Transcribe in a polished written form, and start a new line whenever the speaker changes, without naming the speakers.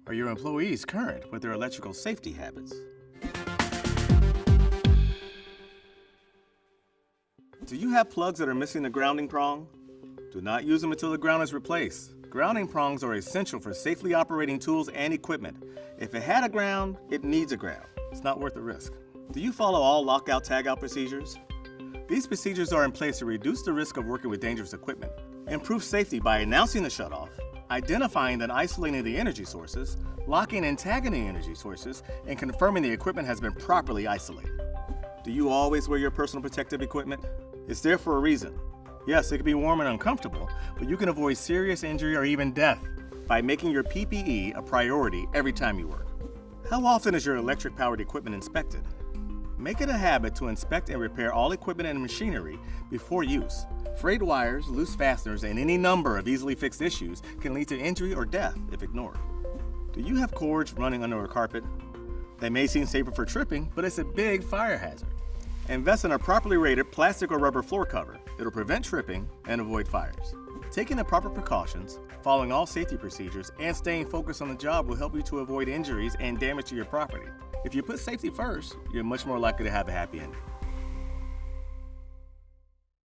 Are your employees current with their electrical safety habits? Do you have plugs that are missing the grounding prong? Do not use them until the ground is replaced. Grounding prongs are essential for safely operating tools and equipment. If it had a ground, it needs a ground. It's not worth the risk. Do you follow all lockout tagout procedures? These procedures are in place to reduce the risk of working with dangerous equipment, improve safety by announcing the shutoff, identifying and isolating the energy sources, locking and tagging the energy sources, and confirming the equipment has been properly isolated. Do you always wear your personal protective equipment? It's there for a reason. Yes, it can be warm and uncomfortable, but you can avoid serious injury or even death by making your PPE a priority every time you work. How often is your electric-powered equipment inspected? Make it a habit to inspect and repair all equipment and machinery before use. Frayed wires, loose fasteners, and any number of easily fixed issues can lead to injury or death if ignored. Do you have cords running under a carpet? They may seem safer for tripping, but it's a big fire hazard. Invest in a properly rated plastic or rubber floor cover. It'll prevent tripping and avoid fires. Taking the proper precautions, following all safety procedures, and staying focused on the job will help you to avoid injuries and damage to your property. If you put safety first, you're much more likely to have a happy ending.